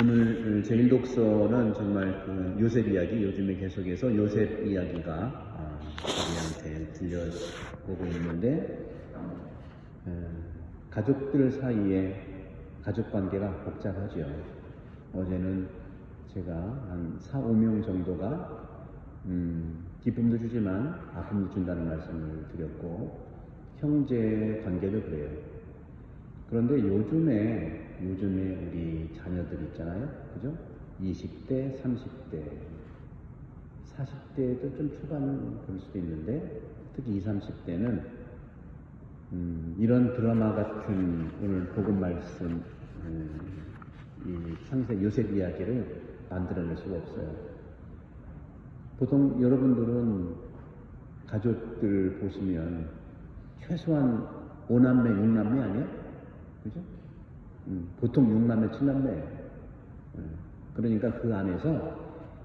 오늘 제1독서는 정말 그 요셉 이야기, 요즘에 계속해서 요셉 이야기가 우리한테 들려오고 있는데, 가족들 사이에 가족관계가 복잡하죠. 어제는 제가 한 4, 5명 정도가 기쁨도 주지만 아픔도 준다는 말씀을 드렸고, 형제 관계도 그래요. 그런데 요즘에 우리 자녀들 있잖아요. 그죠? 20대, 30대, 40대도 좀 초반 그럴 수도 있는데, 특히 20, 30대는 이런 드라마 같은 오늘 복음 말씀, 이 창세 요셉 이야기를 만들어낼 수가 없어요. 보통 여러분들은 가족들 보시면 최소한 5남매, 6남매 아니에요? 그죠? 보통 6남매, 7남매. 그러니까 그 안에서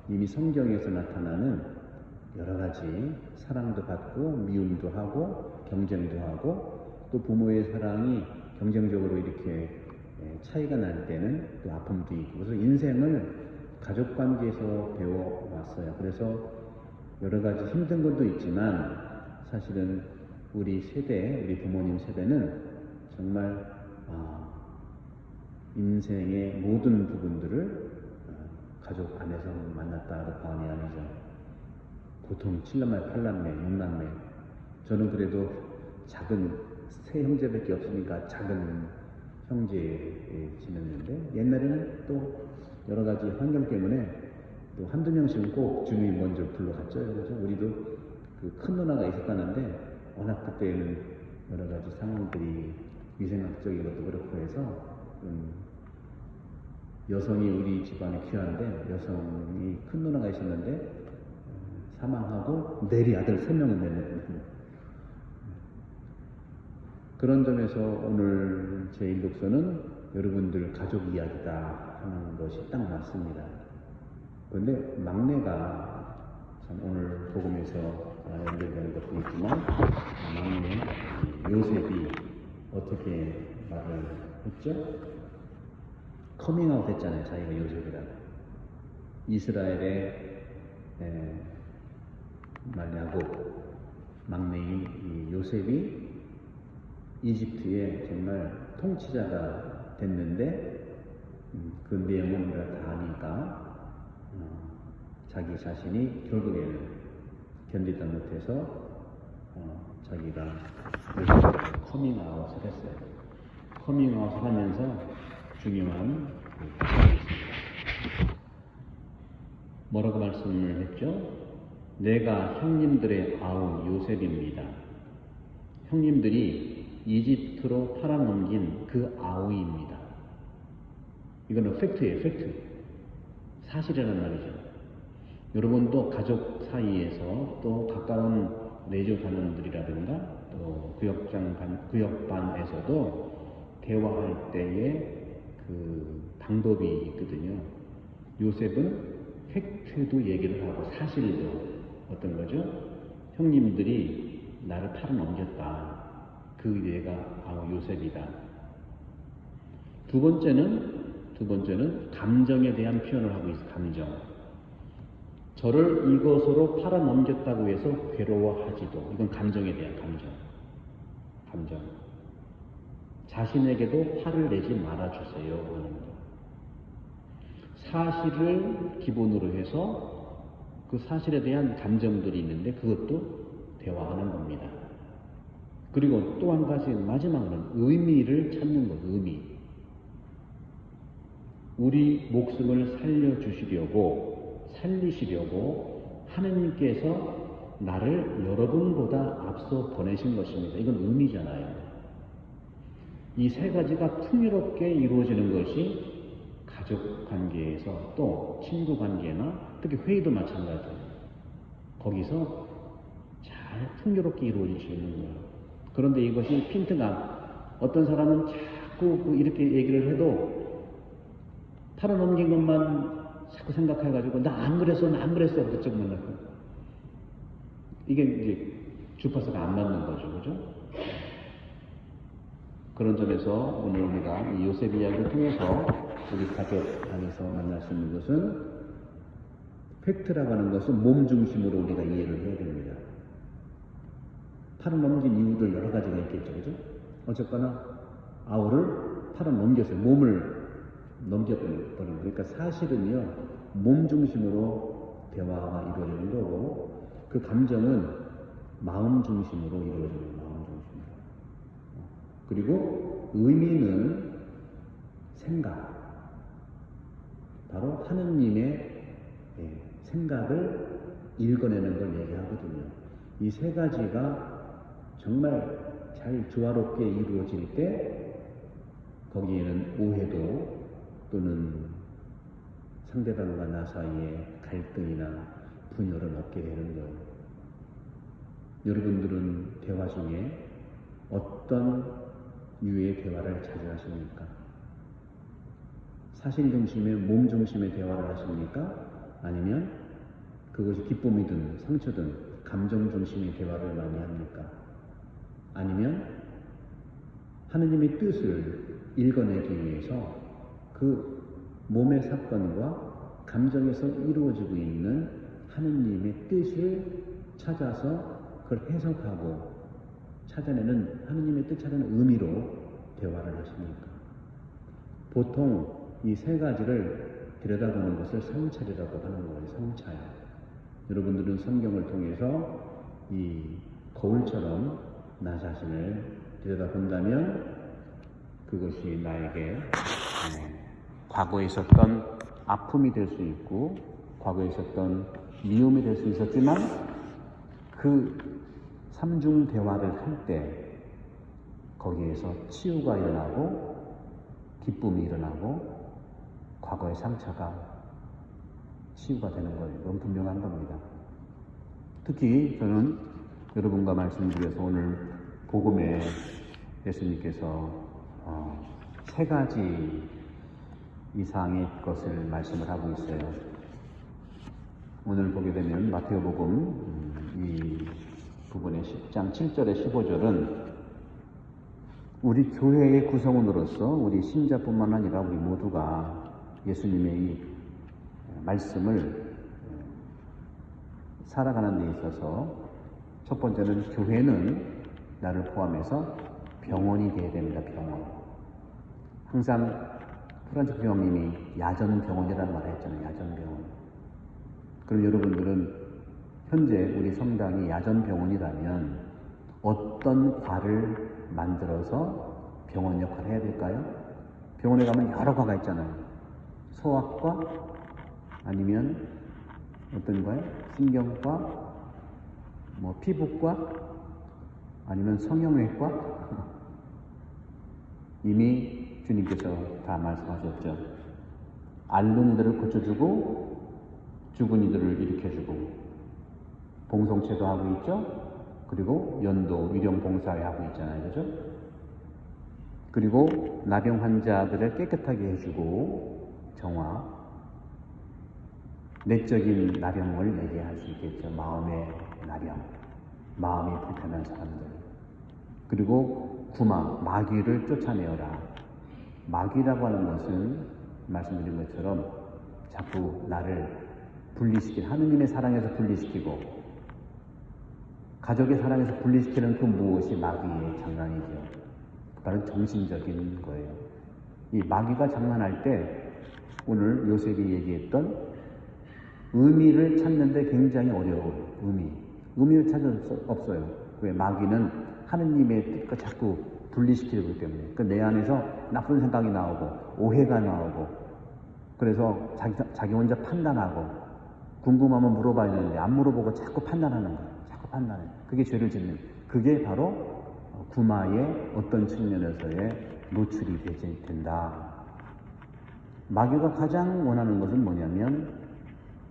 이미 성경에서 나타나는 여러 가지 사랑도 받고 미움도 하고 경쟁도 하고 또 부모의 사랑이 경쟁적으로 이렇게 차이가 날 때는 또 아픔도 있고, 그래서 인생을 가족관계에서 배워왔어요. 그래서 여러 가지 힘든 것도 있지만 사실은 우리 세대, 우리 부모님 세대는 정말 인생의 모든 부분들을 가족 안에서 만났다고 과언이 아니죠. 보통 7남매, 8남매, 6남매. 저는 그래도 작은 세 형제밖에 없으니까 작은 형제에 지냈는데, 옛날에는 또 여러 가지 환경 때문에 또 한두 명씩은 꼭 주님이 먼저 불러갔죠. 그래서 우리도 그 큰 누나가 있었다는데, 워낙 그때는 여러 가지 상황들이 위생학적인 것도 그렇고 해서 여성이 우리 집안에 귀한데, 여성이 큰 누나가 있었는데 사망하고 내리 아들 3명을 내는 그런 점에서 오늘 제1독서는 여러분들 가족 이야기다 하는 것이 딱 맞습니다. 그런데 막내가 참 오늘 복음에서 연결되는 것도 있지만, 막내 요셉이 어떻게 말을 했죠? 커밍아웃 했잖아요. 자기가 요셉이라고. 이스라엘의 야곱 막내인 이 요셉이 이집트의 정말 통치자가 됐는데, 그 내용은 우리가 다 아니까 자기 자신이 결국에는 견디다 못해서 자기가 커밍아웃을 했어요. 커밍아웃을 하면서 중요한 뭐라고 말씀을 했죠? 내가 형님들의 아우 요셉입니다. 형님들이 이집트로 팔아넘긴 그 아우입니다. 이거는 팩트예요, 팩트. 사실이라는 말이죠. 여러분도 가족 사이에서 또 가까운 내조 단원들이라든가 또 구역반에서도 대화할 때에 그 방법이 있거든요. 요셉은 팩트도 얘기를 하고 사실도 어떤 거죠? 형님들이 나를 팔아넘겼다. 그 얘가 요셉이다. 두 번째는 감정에 대한 표현을 하고 있어요. 감정. 저를 이것으로 팔아넘겼다고 해서 괴로워하지도. 이건 감정에 대한 감정. 자신에게도 화를 내지 말아주세요 하는 거. 사실을 기본으로 해서 그 사실에 대한 감정들이 있는데 그것도 대화하는 겁니다. 그리고 또 한 가지 마지막으로는 의미를 찾는 것. 의미. 우리 목숨을 살리시려고 하느님께서 나를 여러분보다 앞서 보내신 것입니다. 이건 의미잖아요. 이 세 가지가 풍요롭게 이루어지는 것이 가족 관계에서 또 친구 관계나 특히 회의도 마찬가지예요. 거기서 잘 풍요롭게 이루어질 수 있는 거예요. 그런데 이것이 핀트가 어떤 사람은 자꾸 이렇게 얘기를 해도 팔아넘긴 것만 자꾸 생각해가지고 나 안 그랬어 그쪽 만나고 이게 이제 주파수가 안 맞는 거죠. 그죠? 그런 점에서 오늘 우리가 이 요셉 이야기를 통해서 우리 가족 안에서 만날 수 있는 것은 팩트라고 하는 것은 몸 중심으로 우리가 이해를 해야 됩니다. 팔을 넘긴 이유들 여러 가지가 있겠죠, 그죠? 어쨌거나 아우를 팔을 넘겼어요. 몸을 넘겨버린. 그러니까 사실은요, 몸 중심으로 대화가 이루어지는 거고, 그 감정은 마음 중심으로 이루어지는 마음 중심으로. 그리고 의미는 생각. 바로 하느님의 생각을 읽어내는 걸 얘기하거든요. 이 세 가지가 정말 잘 조화롭게 이루어질 때 거기에는 오해도 또는 상대방과 나 사이에 갈등이나 분열은 없게 되는 거예요. 여러분들은 대화 중에 어떤 유의 대화를 자주 하십니까? 사실 중심의 몸 중심의 대화를 하십니까? 아니면 그것이 기쁨이든 상처든 감정 중심의 대화를 많이 합니까? 아니면 하느님의 뜻을 읽어내기 위해서 그 몸의 사건과 감정에서 이루어지고 있는 하느님의 뜻을 찾아서 그걸 해석하고 찾아내는 하느님의 뜻 찾아내는 의미로 대화를 하십니까? 보통 이 세 가지를 들여다보는 것을 성찰이라고 하는 거예요. 성찰. 여러분들은 성경을 통해서 이 거울처럼 나 자신을 들여다본다면 그것이 나에게 과거에 있었던 아픔이 될 수 있고 과거에 있었던 미움이 될 수 있었지만 그 삼중 대화를 할 때 거기에서 치유가 일어나고 기쁨이 일어나고 과거의 상처가 치유가 되는 거예요. 너무 분명한 겁니다. 특히 저는 여러분과 말씀드려서 오늘 복음에 예수님께서 세 가지 이상의 것을 말씀을 하고 있어요. 오늘 보게 되면 마태오복음 이 부분의 10장 7절에 15절은 우리 교회의 구성원으로서 우리 신자뿐만 아니라 우리 모두가 예수님의 이 말씀을 살아가는 데 있어서 첫 번째는 교회는 나를 포함해서 병원이 되어야 됩니다. 병원. 항상 프란치스코 형님이 야전병원이라는 말을 했잖아요. 야전병원. 그럼 여러분들은 현재 우리 성당이 야전병원이라면 어떤 과를 만들어서 병원 역할을 해야 될까요? 병원에 가면 여러 과가 있잖아요. 소아과 아니면 어떤 거예요? 신경과, 뭐 피부과 아니면 성형외과 이미 주님께서 다 말씀하셨죠. 앓는 이들을 고쳐주고 죽은 이들을 일으켜주고 봉송체도 하고 있죠. 그리고 연도, 위령 봉사회 하고 있잖아요. 그죠? 그리고 나병 환자들을 깨끗하게 해주고 정화, 내적인 나병을 얘기할 수 있겠죠. 마음의 나병, 마음이 불편한 사람들. 그리고 구마, 마귀를 쫓아내어라. 마귀라고 하는 것은 말씀드린 것처럼 자꾸 나를 분리시키는, 하느님의 사랑에서 분리시키고 가족의 사랑에서 분리시키는 그 무엇이 마귀의 장난이죠. 바로 정신적인 거예요. 이 마귀가 장난할 때 오늘 요셉이 얘기했던 의미를 찾는데 굉장히 어려워요. 의미를 찾을 수 없어요. 왜? 마귀는 하느님의 뜻과 자꾸 분리시키기 때문에. 그 내 안에서 나쁜 생각이 나오고 오해가 나오고 그래서 자기 혼자 판단하고 궁금하면 물어봐야 되는데 안 물어보고 자꾸 판단하는 거예요. 자꾸 판단해. 그게 죄를 짓는. 그게 바로 구마의 어떤 측면에서의 노출이 된다. 마귀가 가장 원하는 것은 뭐냐면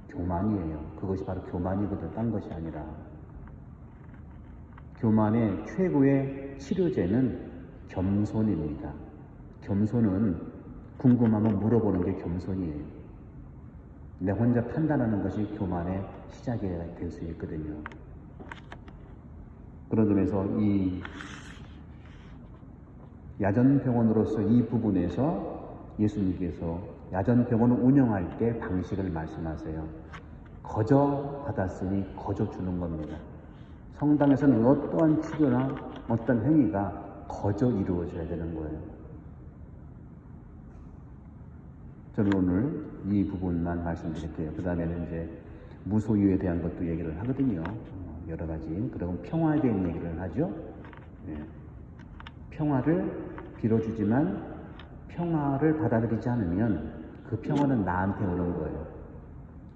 교만이에요. 그것이 바로 교만이거든. 딴 것이 아니라. 교만의 최고의 치료제는 겸손입니다. 겸손은 궁금하면 물어보는 게 겸손이에요. 내 혼자 판단하는 것이 교만의 시작이 될 수 있거든요. 그런 점에서 이 야전병원으로서 이 부분에서 예수님께서 야전병원을 운영할 때 방식을 말씀하세요. 거저 받았으니 거저 주는 겁니다. 성당에서는 어떠한 치료나 어떤 행위가 거저 이루어져야 되는 거예요. 저는 오늘 이 부분만 말씀드릴게요. 그 다음에는 이제 무소유에 대한 것도 얘기를 하거든요. 여러 가지. 그리고 평화에 대한 얘기를 하죠. 네. 평화를 빌어주지만 평화를 받아들이지 않으면 그 평화는 나한테 오는 거예요.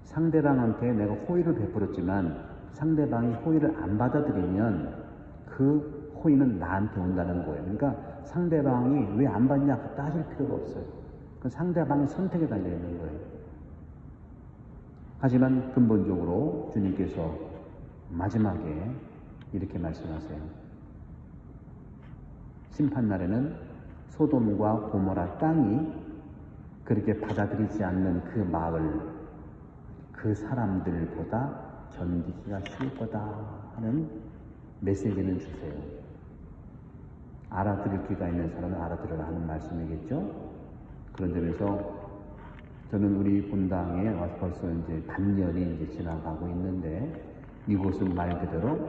상대방한테 내가 호의를 베풀었지만 상대방이 호의를 안 받아들이면 그 호의는 나한테 온다는 거예요. 그러니까 상대방이 왜 안 받냐 따질 필요가 없어요. 그 상대방의 선택에 달려있는 거예요. 하지만 근본적으로 주님께서 마지막에 이렇게 말씀하세요. 심판날에는 소돔과 고모라 땅이 그렇게 받아들이지 않는 그 마을, 그 사람들보다 견디기가 쉬울 거다 하는 메시지는 주세요. 알아들을 귀가 있는 사람은 알아들으라 하는 말씀이겠죠. 그런 점에서 저는 우리 본당에 와서 벌써 이제 반년이 이제 지나가고 있는데 이곳은 말 그대로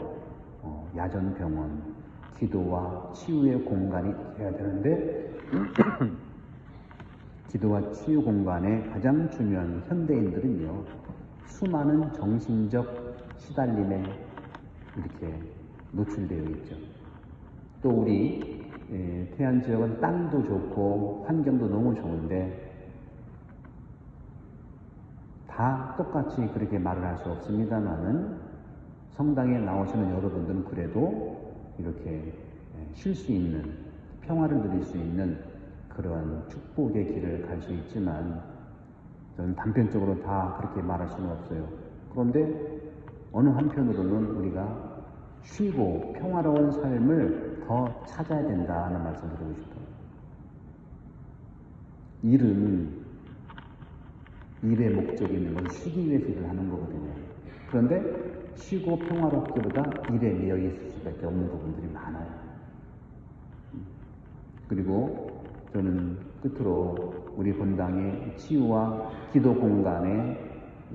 야전병원, 기도와 치유의 공간이 돼야 되는데 기도와 치유 공간의 가장 중요한 현대인들은요, 수많은 정신적 시달림에 이렇게 노출되어 있죠. 또 우리 태안 지역은 땅도 좋고 환경도 너무 좋은데 다 똑같이 그렇게 말을 할 수 없습니다만은 성당에 나오시는 여러분들은 그래도 이렇게 쉴 수 있는, 평화를 누릴 수 있는 그러한 축복의 길을 갈 수 있지만 저는 단편적으로 다 그렇게 말할 수는 없어요. 그런데 어느 한편으로는 우리가 쉬고 평화로운 삶을 더 찾아야 된다 하는 말씀 드리고 싶어요. 일의 목적이 있는 건 쉬기 위해서 일을 하는 거거든요. 그런데 쉬고 평화롭기보다 일에 매여 있을 수밖에 없는 부분들이 많아요. 그리고 저는 끝으로 우리 본당의 치유와 기도 공간의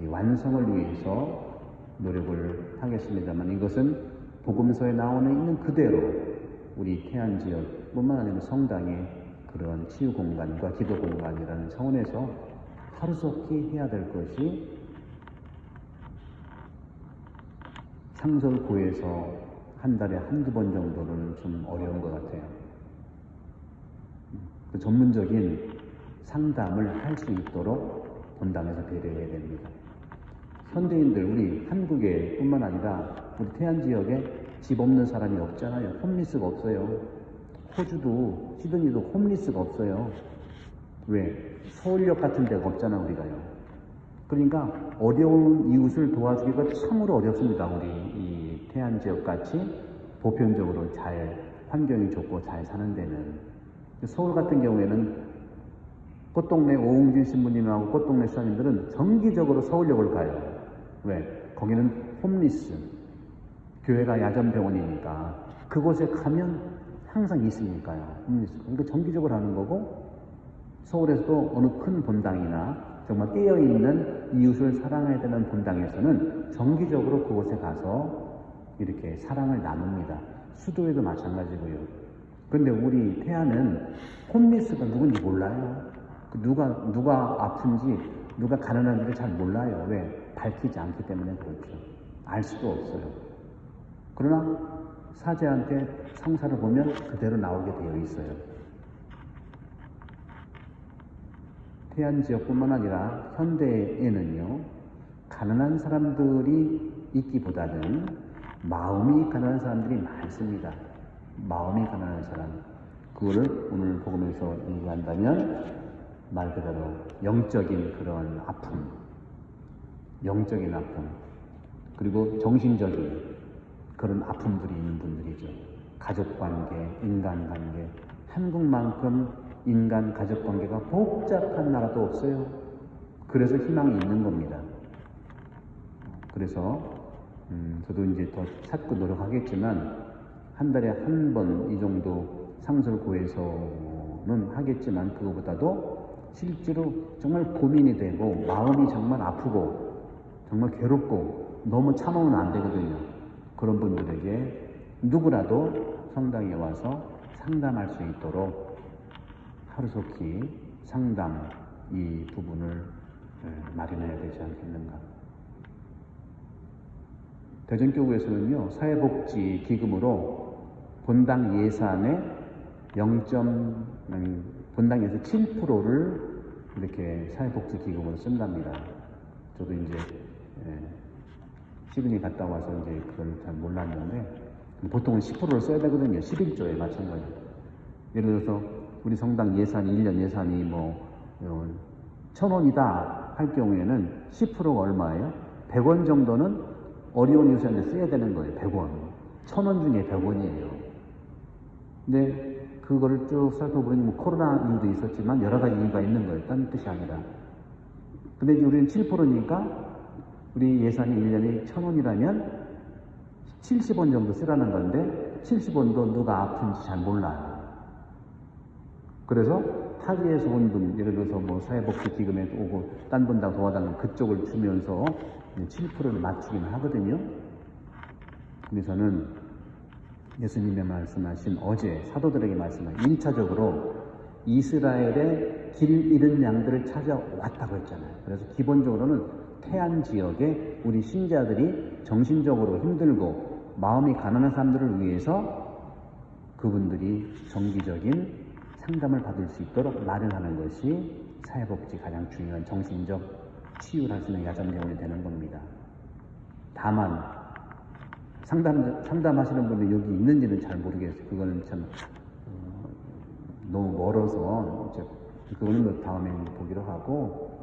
완성을 위해서 노력을 하겠습니다만 이것은 복음서에 나오는 있는 그대로 우리 태안 지역뿐만 아니라 성당의 그런 치유 공간과 기도 공간이라는 차원에서 하루속히 해야 될 것이 상설고에서 한 달에 한두 번 정도는 좀 어려운 것 같아요. 그 전문적인 상담을 할 수 있도록 본당에서 배려해야 됩니다. 현대인들, 우리 한국에 뿐만 아니라 우리 태안 지역에 집 없는 사람이 없잖아요. 홈리스가 없어요. 호주도, 시드니도 홈리스가 없어요. 왜? 서울역 같은 데가 없잖아, 우리가요. 그러니까 어려운 이웃을 도와주기가 참으로 어렵습니다. 우리 이 태안 지역 같이 보편적으로 잘, 환경이 좋고 잘 사는 데는. 서울 같은 경우에는 꽃동네 오웅진 신부님하고 꽃동네 수사님들은 정기적으로 서울역을 가요. 왜? 거기는 홈리스, 교회가 야전병원이니까 그곳에 가면 항상 있으니까요. 홈리스. 그러니까 정기적으로 하는 거고, 서울에서도 어느 큰 본당이나 정말 깨어있는 이웃을 사랑해야 되는 본당에서는 정기적으로 그곳에 가서 이렇게 사랑을 나눕니다. 수도에도 마찬가지고요. 그런데 우리 태안은 홈리스가 누군지 몰라요. 누가 아픈지, 누가 가난한지를 잘 몰라요. 왜? 밝히지 않기 때문에 그렇죠. 알 수도 없어요. 그러나 사제한테 성사를 보면 그대로 나오게 되어 있어요. 태안 지역뿐만 아니라 현대에는요, 가난한 사람들이 있기보다는 마음이 가난한 사람들이 많습니다. 마음이 가난한 사람. 그거를 오늘 복음에서 얘기한다면 말 그대로 영적인 그런 아픔, 영적인 아픔, 그리고 정신적인 그런 아픔들이 있는 분들이죠. 가족관계, 인간관계. 한국만큼 인간 가족관계가 복잡한 나라도 없어요. 그래서 희망이 있는 겁니다. 그래서 저도 이제 더 찾고 노력하겠지만 한 달에 한 번 이 정도 상설고에서는 하겠지만 그거보다도 실제로 정말 고민이 되고 마음이 정말 아프고 정말 괴롭고 너무 참으면 안 되거든요. 그런 분들에게 누구라도 성당에 와서 상담할 수 있도록 하루속히 상담 이 부분을 마련해야 되지 않겠는가. 대전교구에서는요, 사회복지 기금으로 본당 예산의 본당 예산 7%를 이렇게 사회복지 기금으로 쓴답니다. 저도 이제 시드니 갔다 와서 이제 그걸 잘 몰랐는데 보통은 10%를 써야 되거든요. 11조에 마찬가지. 예를 들어서 우리 성당 예산이 1년 예산이 뭐 1,000원이다 할 경우에는 10%가 얼마예요? 100원 정도는 어려운 유치원에 써야 되는 거예요. 100원. 1,000원 중에 100원이에요. 근데 그거를 쭉 살펴보니 뭐 코로나 이유도 있었지만 여러 가지 이유가 있는 거예요. 딴 뜻이 아니라. 근데 이제 우리는 7%니까 우리 예산이 1년에 1,000원이라면 70원 정도 쓰라는 건데 70원도 누가 아픈지 잘 몰라요. 그래서 타지에서 온 분, 예를 들어서 뭐 사회복지 기금에 오고 딴 분당 도와달라는 그쪽을 주면서 7%를 맞추기는 하거든요. 근데 저는 예수님의 말씀하신 어제 사도들에게 말씀한 1차적으로 이스라엘의 길 잃은 양들을 찾아왔다고 했잖아요. 그래서 기본적으로는 태안 지역에 우리 신자들이 정신적으로 힘들고 마음이 가난한 사람들을 위해서 그분들이 정기적인 상담을 받을 수 있도록 마련하는 것이 사회복지 가장 중요한 정신적 치유를 할 수 있는 야점대원이 되는 겁니다. 다만 상담하시는 분이 여기 있는지는 잘 모르겠어요. 그거는 참 너무 멀어서 그거는 뭐 다음에 보기로 하고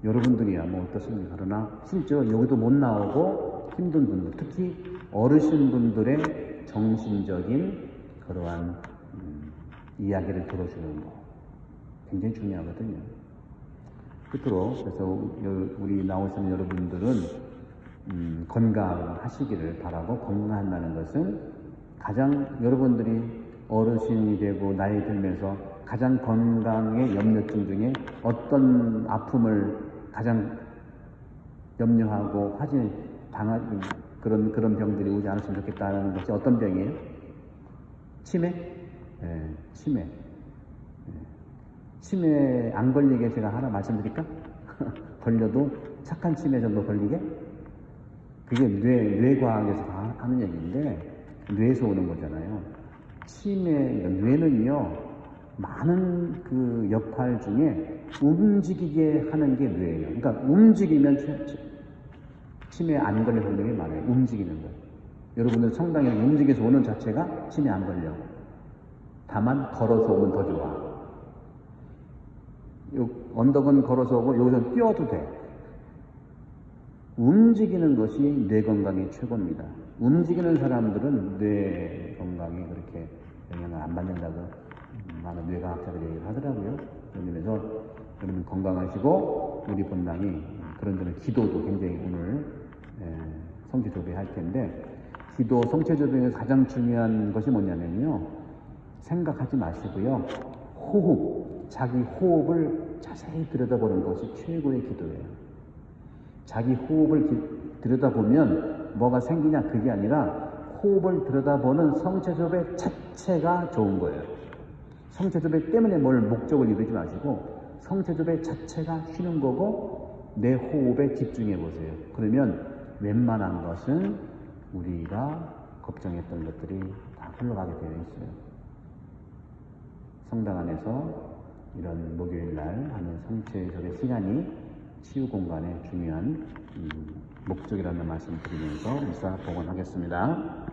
여러분들이야 뭐 어떻습니까? 그러나 실제로 여기도 못 나오고 힘든 분들, 특히 어르신분들의 정신적인 그러한 이야기를 들어주는 거 굉장히 중요하거든요. 끝으로 그래서 우리 나오시는 여러분들은 건강하시기를 바라고, 건강한다는 것은 가장 여러분들이 어르신이 되고 나이 들면서 가장 건강의 염려증 중에 어떤 아픔을 가장 염려하고 당한 그런 병들이 오지 않았으면 좋겠다는 것이 어떤 병이에요? 치매? 네, 치매. 치매 안 걸리게 제가 하나 말씀드릴까? 걸려도 착한 치매 정도 걸리게? 그게 뇌과학에서 하는 얘기인데 뇌에서 오는 거잖아요. 뇌는요 많은 그 역할 중에 움직이게 하는 게 뇌예요. 그러니까 움직이면 치매 안 걸릴 확률이 많아요. 움직이는 거. 여러분들 성당에 움직여서 오는 자체가 치매 안 걸려. 다만 걸어서 오면 더 좋아. 언덕은 걸어서 오고 여기서 뛰어도 돼. 움직이는 것이 뇌 건강의 최고입니다. 움직이는 사람들은 뇌 건강에 그렇게 영향을 안 받는다고 많은 뇌과학자들이 얘기를 하더라고요. 그래서 여러분 건강하시고 우리 본당이 그런 데는 기도도 굉장히 오늘 성체조배할 텐데 기도 성체조배에서 가장 중요한 것이 뭐냐면요. 생각하지 마시고요. 호흡, 자기 호흡을 자세히 들여다보는 것이 최고의 기도예요. 자기 호흡을 들여다보면 뭐가 생기냐 그게 아니라 호흡을 들여다보는 성체조배 자체가 좋은 거예요. 성체조배 때문에 뭘 목적을 이루지 마시고 성체조배 자체가 쉬는 거고 내 호흡에 집중해 보세요. 그러면 웬만한 것은 우리가 걱정했던 것들이 다 흘러가게 되어 있어요. 성당 안에서 이런 목요일 날 하는 성체조배 시간이 치유 공간의 중요한 목적이라는 말씀을 드리면서 이사 복원하겠습니다.